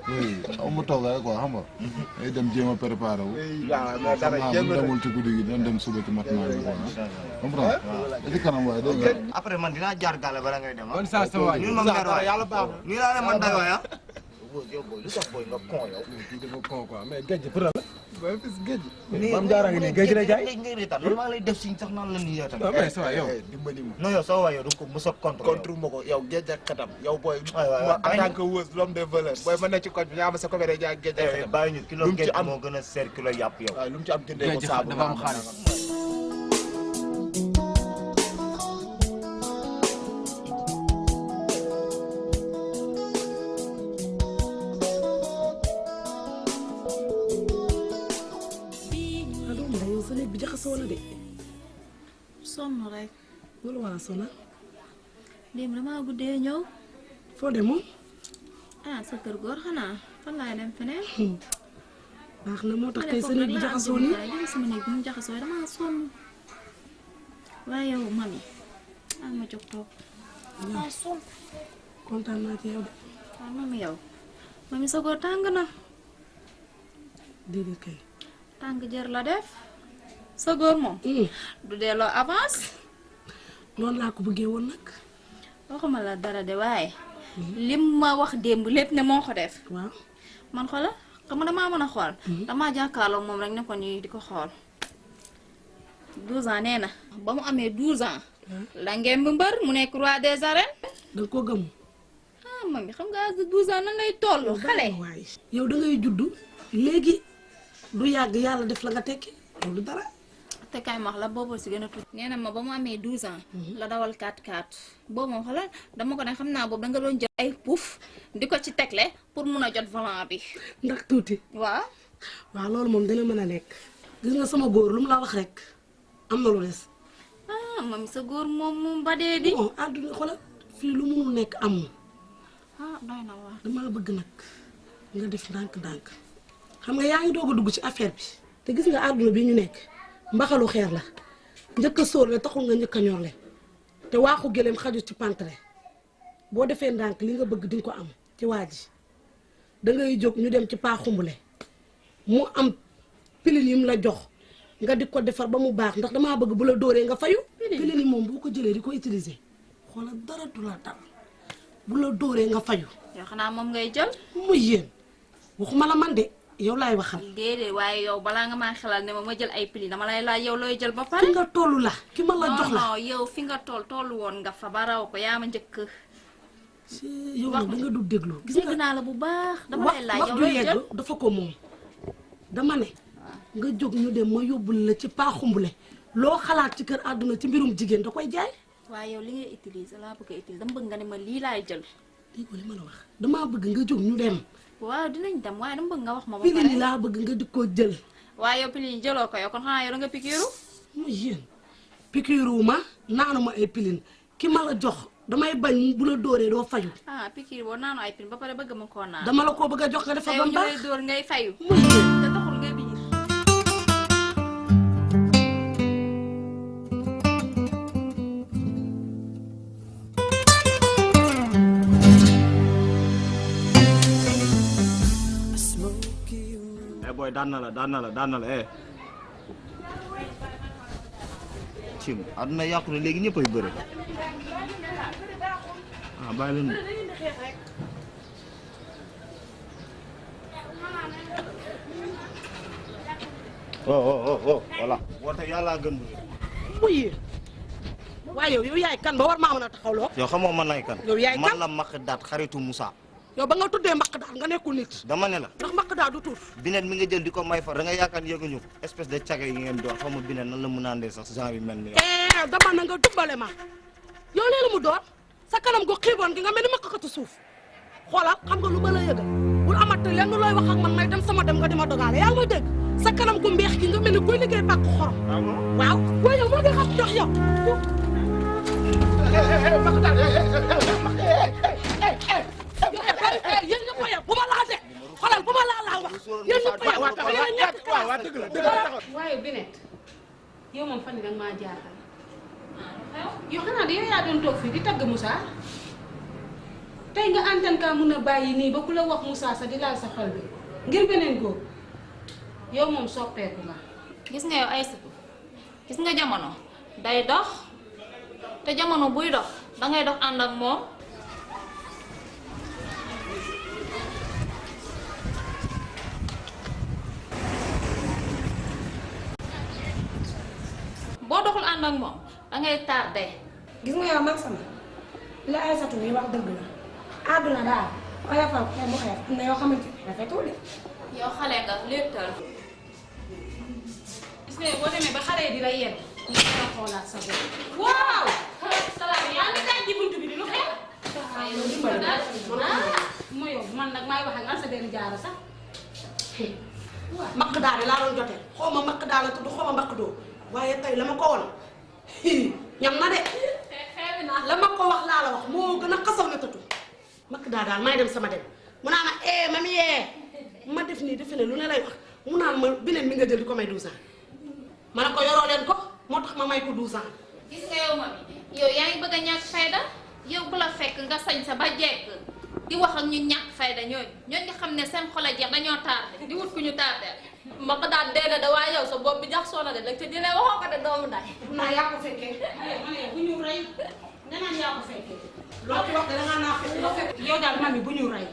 oui xaw ma toog rek quoi xam nga. day dem jéem a préparé wu. waaw mais dara jéem a demul ci guddi gi dañ dem suba ci matinal bi quoi. comprends nga ci kanam waaye dégg nga. après man dinaa jaar gàlle bala ngay dem ah. kon saa sa waay ñun moom yàlla baax na. nii laa leen mën dara waay ah. yow booy lu tax booy nga con yow. kii dafa con quoi mais géej pour la. booy fis géej. Mame Diarra ngi nii géej la jaay. ngay reetaan loolu maa ngi lay def siñ sax naan la nii yow tamit. non mais ça va yow dimbali ma. non yow soo waay yow du ko mos a contre ma ko yow géej ak xetam yow booy. waay ma en tant que wës l'homme de valeur booy ma nekk ci koñ bi yaa ma sa commune day jaay géej ak xetam. bàyyi ñu kilo géej moo gën a seer kilo yàpp yow. waaw lu mu ci am jëndee ko géej saabu dafa am xaalis. sonn rek. loolu war a sonal. démb damaa guddee ñëw. foo demoon. ah sa kër góor xanaa fan laay dem feneen. baax na moo tax kay sa néeg bi jaxasoo nii. sama néeg bi mu jaxasoo damaa sonn. waaye yow mami ak ma jóg toog. damaa sonn. kontaan naa ci yow de. waaw mami yow. mami sa góor tàng na. déedéet kay. tàng jër la def. sa góor moom. du delloo avance. noonu laa ko bëggee woon nag. waxuma la dara de waaye. lim ma wax démb lépp ne moo ko def. waaw. man xoola xam nga damaa mën a xool. damaa jàkkaarloo moom rek ne ko nii di ko xool. 12 ans nee na. ba mu amee 12 ans. la ngeen bu mbër mu nekk roi des arènes. da nga koo gëm. ah mami xam nga 12 ans nan lay toll xale. waay yow da ngay juddu léegi du yàgg yàlla def la nga tekki loolu dara. te kay max la boobu si gën a tuuti. nee na ma ba mu amee 12 ans. la dawal 4x4. boobu moom xoolal dama ko ne xam naa boobu da nga doon jël ay puuf di ko ci tegle pour mun a jot volant bi. ndax tuuti. waaw. waaw loolu moom dina mën a nekk. gis nga sama góor lu mu la wax rek am na lu des. ah mami sa góor moom ba dee di. bon àdduna xoolal fii lu munul nekk amul. ah doy na waar. damaa bëgg nag nga def ndànk-ndànk xam nga yaa ngi doog a dugg ci affaire bi. te gis nga àdduna bi ñu nekk. mbaxalu xeer la njëkk a sóorle taxul nga njëkk a ñorle te waaxu gëléem xaju ci pantre boo defee ndànk li nga bëgg di nga ko am ci waa ji dangay jóg ñu dem ci paa xumbule mu am pilin yim la jox nga di ko defar ba mu baax ndax damaa bëgg bu la dóoree nga fayu pilin yi moom boo ko jëlee di ko utiliser xoolal dara du la dal bu la dóoree nga fayu yow xanaa moom ngay jël. muy yéen waxuma la man de yow laay waxal. déedéet waaye yow balaa nga maa xelal ne ma jël ay pili dama lay laaj yow looy jël ba pare. fi nga tollu la ki ma la jox la non yow fi nga tollu woon nga fa ba raw ko yaa ma njëkk. yow nag da nga du déglu. gis nga naa la bu baax. dama lay laaj yow looy jël dafa ko moom. dama ne. nga jóg ñu dem ma yóbbul la ci paa xumbule loo xalaat ci kër àdduna ci mbirum jigéen da koy jaay. waaye yow li ngay utiliser laa bëgg a utiliser dama bëgg nga ne ma lii laay jël. lii ko li ma la wax damaa bëgg nga jóg ñu dem. waaw dinañ dem waaye dama bëgg nga wax ma ba pili laa bëgg nga di ko jël. waaye yow pili yi jëloo ko yow kon xanaa yow da nga pikiiru. muy yéen pikiiru ma naanu ma ay pilin ki ma la jox damay bañ bu la dóoree doo fayu. ah pikiir boo naanu ay pilin ba pare bëgg ma koo naan. dama la koo bëgg a jox nga defar ba mu baax te yow ñu lay dóor ngay fayu. muy yéen te taxul nga biir. booy daan na la eh. cim àdduna yàqu na léegi ñëppay bëre. ah bàyyi leen. voilà. woote yàllaa gën. muy yéen waaye yow yaay kan ba war maa mën a taxawloo. yow xamoo man lay kan. yow yaay kan man la maq daat xaritu Moussa. yow ba nga tuddee mbaq daal nga nekkul nit. dama ne la. ndax mbaq daal du tur. binet mi nga jël di ko may fa da nga yaakaar yëguñu ko espèce de caga yi ngeen doon xaw ma binet nan la mun a andee sax genre yu mel ni dama na nga dubbale ma yow nee la mu doon sa kanam go xiiboon gi nga mel ni makkatu suuf xoolal xam nga lu ma la yëgal bul amati lenn looy wax ak man may dem sama dem nga dima dogaale yaa ngi may dégg sa kanam gu mbeex gi nga mel ni kuy liggéey bàkk xorom. waaw waaye yow moo ngi xam dox yow. yéen ñëpp a yem bu ma laa de xoolal bu ma laa wax yéen ñëpp a yem waaye Binet yow moom fan nga maa jaaxal yow xanaa de yow yaa doon toog fii di tagg Moussa tey nga antan kaa mun a bàyyi nii ba ku la wax Moussa sa di laal sa xol bi ngir beneen góor yow moom soppeeku nga. gis nga yow Aïssatou gis nga jamono day dox te jamono buy dox dangay dox ànd ak moom. boo doxul ànd ak moom dangay tardé. gis nga yow mag sama li la Aïssatou mi wax dëgg la àdduna daal oyofal xeebu xeeb am na yoo xamante ne rafetul de. yow xale nga léttal. gis nga boo demee ba xale yi di la yedd nga mën a xoolaat sa bopp. waaw. yaa ngi tànn ci buntu bi di lu xew. waaye yow dimbali daal. mooy yow man nag maay wax ak an sa benn jaara sax. maq daal laa doon jotee xaw ma maq daal la tudd xaw ma maq doo waaye tey la ma ko woon ñam na de la ma ko wax laa la wax moo gën a xasaw na tëtu maq daal may dem sama dem mu naan ma mami ma def nii defe ne lu ne lay wax mu naan ma beneen mi nga jël di ko may 12 ans ma ne ko yoroo leen ko moo tax ma may ko 12 ans. gis nga yow mami yow yaa ngi bëgg a ñàkk fayda yow bu la fekk nga sañ sa ba jekk di wax ak ñu ñàkk fayda ñooñu nga xam ne seen xol a jeex dañoo tardé di wut ku ñu tardé. ma ko daan dee da waaye yow sa bopp bi jax soona de te dina waxoo ko de doomu nday. naa yaa ko fekkee. bu ñu rey nga naan yaa ko fekkee. loo ci wax de dangaa naa fekk. yow daal mami bu ñu rey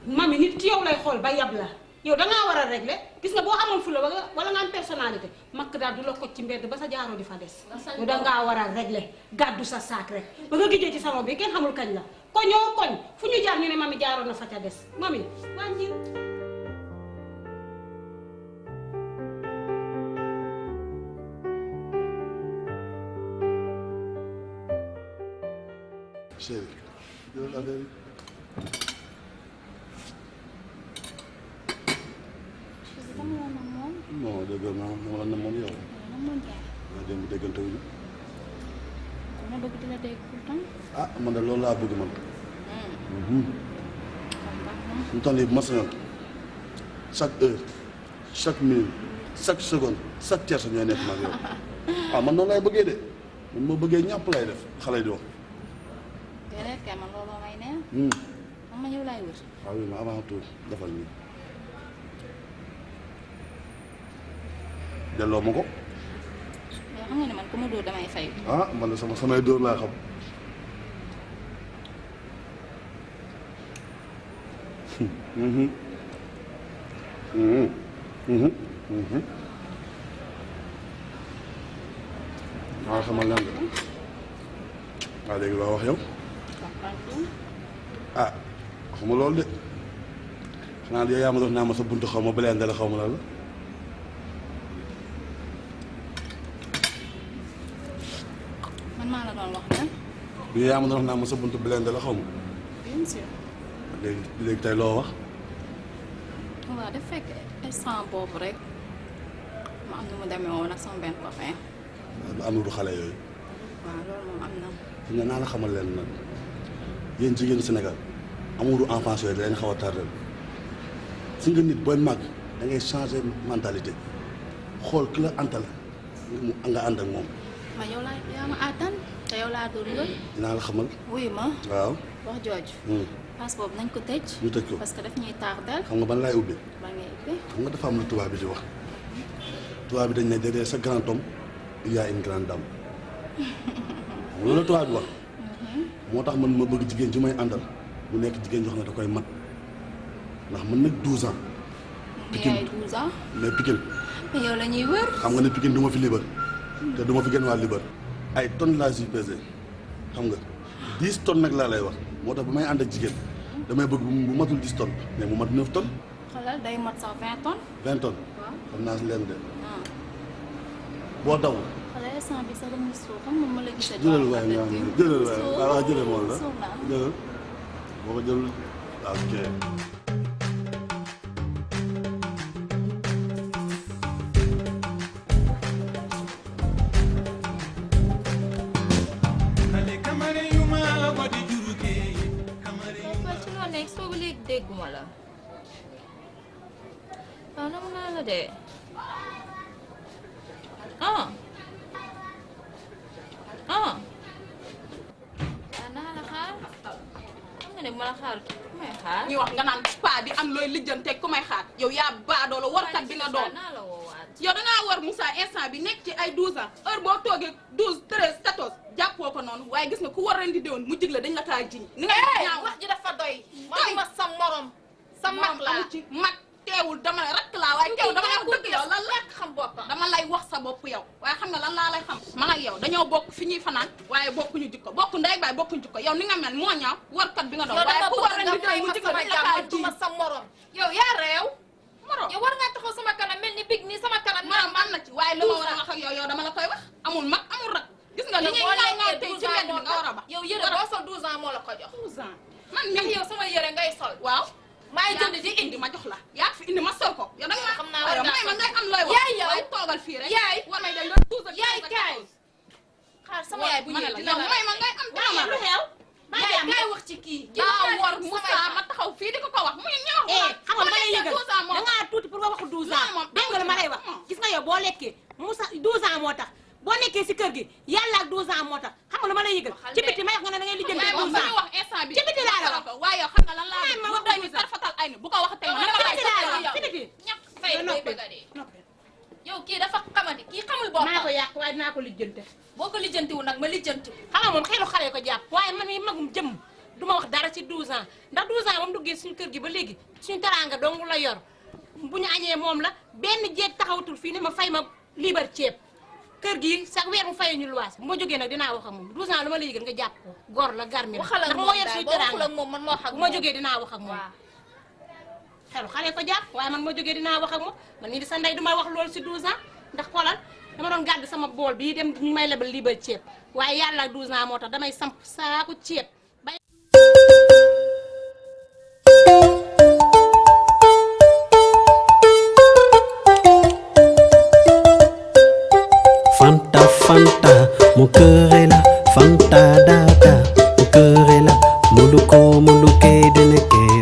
mami nit ci yow lay xool ba yab la yow dangaa war a régler gis nga boo amoon fula wala nga am personnalité makk daal du la ko ci mbedd ba sa jaaro di fa des. yow dangaa war a régler gàddu sa saak rek ba nga gijee ci salon bi kenn xamul kañ la koñoo koñ fu ñu jaar ñu ne mami jaaroon na fa ca des mami wàññi. chéri jëlal affaire yi non dégg naa dama la namoon yow nga dem déggante wuñu ah man de loolu laa bëgg man ñu toll nii bu ma sañoon chaque heure chaque minute chaque seconde chaque tierce ñooy nekk mag yow ah man noonu lay bëggee de man ma bëggee ñàpp lay def xale yi di wax déedéet kay man looloo may neex. man ma yow laay wër. waaw oui mais avant tout defal nii delloo ma ko. yow xam nga ne man ku ma dóor damay fay. ah man de samay dóor laa xam. waaw xamal lan la waaw léegi loo wax yow. ah waxuma loolu de xanaa yow yaa ma doon naa ma sa buntu xaw ma bële la xaw ma lan la. man maa la doon wax nag. yow yaa ma doon naa ma sa buntu bële la xaw ma. bien sûr. léegi tey loo wax. waaw dafa fekk instant boobu rek ma am nu mu demee woon ak sama benn copain. lu am du xale yooyu. waaw loolu moom am na. nga naa la xamal leen nag yéen jigéenu Sénégal amuñu enfance yooyu da leen xaw a tardé si nga nit booy màgg da ngay changer mentalité xool ki la antal nga ànd ak moom. ma yow laa yaa ma àttan te yow laa doon lool. dinaa la xamal. wuyu ma. waaw. wax jooju. passe boobu nañ ko tëj. ñu tëj ko parce que daf ñuy tardel. xam nga ban laay ubbi. ban ngay ubbi. xam nga dafa am lu tubaab bi di wax. tubaab bi dañ ne derrière sa grand homme il y a une grande dame. loolu la tubaab bi wax. moo tax man ma bëgg jigéen ji may àndal mu nekk jigéen joo xam ne da koy mat ndax man nag 12 ans. Pikine yaay 12 ans. mais Pikine. mais yow la ñuy wër. xam nga ne Pikine du ma fi libar te du ma fi gën waa libar ay tonnes laa si pesé xam nga 10 tonnes nag laa lay wax moo tax bu may ànd ak jigéen damay bëgg bu matul 10 tonnes mais mu mat 9 tonnes. xoolal day mat sax 20 tonnes. 20 tonnes. waaw xam naa si leen de. boo dawul. xoolal instant bi sax dañuy suuf xam nga ma la gisee. jëlal waay nga xam ne jëlal waay waaw jëlal moom la jëlal boo ko jëlul ok. dégguma la waaw nam naa la de waaw naa la xaar xam nga ne ne ma la xaar may xaar ñi wax nga naan pa bi am looy lijjante ku may xaar yow yaa baadoo la warkat bi nga doon naa la woowaat yow dangaa war Moussa instant bi nekk ci ay 12 ans heure boo toogee 12 13 14 jàppoo ko noonu waaye gis nga ku war ren di déwoon mu jig la dañ la kaa jiñ ni nga ñaaw wax ji dafa doy ma sa morom sa mag laa ci mag teewul dama la rakk laa waaye teewul dama la dëgg yow lan la xam boppam dama lay wax sa bopp yow waaye xam nga lan laa lay xam man ak yow dañoo bokk fi ñuy fanaan waaye bokkuñu jikko bokk ndey baay bokkuñu jikko yow ni nga mel moo ñaaw warkat bi nga doon waaye ku war ren di déwoon mu jig la dañ la kaa jiñ ma sa morom yow yaa réew morom yow war ngaa taxaw sama kanam mel ni big nii sama kanam morom am na ci waaye li ma war a wax ak yow dama la koy wax amul mag amul rak gis nga li ñuy ñaaw tey ci mbedd mi nga war a ba yow yëre boo sol 12 ans moo la ko jox 12 ans man ndax yow sama yëre ngay sol waaw maa ngi jënd di indi ma jox la yaa fi indi ma sol ko yow danga xam naa war may ma ngay am looy wax yaay yow waaye toogal fii rek yaay war may dem yaay kaay xaar sama yaay bu ñëwee yow may ma ngay am dama lu xew yaay kaay wax ci kii daa war Moussa ma taxaw fii di ko wax muy ñëw xam nga ma lay yëgal da ngaa tuuti pour nga waxu 12 ans dégg nga la ma lay wax gis nga yow boo lekkee Moussa 12 ans moo tax boo nekkee si kër gi yàlla ak 12 ans moo tax xam nga lu ma lay yëgal ci biti may wax nga ne da ngay lijjanti 12 ans wax instant bi ci biti laa la wax waaye yow xam nga lan laa ma wax doy mi tarfatal ay ni bu ko waxatee ma ci biti laa la wax ci biti ñàkk fay day bëgg a dee yow kii dafa xamadi kii xamul boppam maa ko yàq waaye dinaa ko lijjante boo ko lijjantiwu nag ma lijjanti xam nga moom xelu xale ko jàpp waaye man mi magum jëm du ma wax dara ci 12 ans ndax 12 ans moom duggee suñu kër gi ba léegi suñu teraanga dong la yor bu ñu añee moom la benn jeeg taxawatul fii ne ma fay ma liibar ceeb kër gi sax weer mu fayee ñu luwaas bu ma jógee nag dinaa wax ak moom 12 ans lu ma la yëgal nga jàpp ko góor la garmi la waxal ak ndax moom moo yor daal suñu boo waxul teraanga ak moom man ma wax ak bu moom ma jógee dinaa wax ak moom xelu xale ko jàpp waaye man ma jógee dinaa wax ak moom man nii di sa ndey du ma wax loolu si 12 ans ndax xoolal dama doon gàdd sama bool bii dem ñu may lebal liibar ceeb waaye yàlla ak 12 ans moo tax damay samp saaku ceeb Fanta, Fanta, mon cœur est là. Fanta, dada, mon cœur est là. Muluko, muluke, deneke.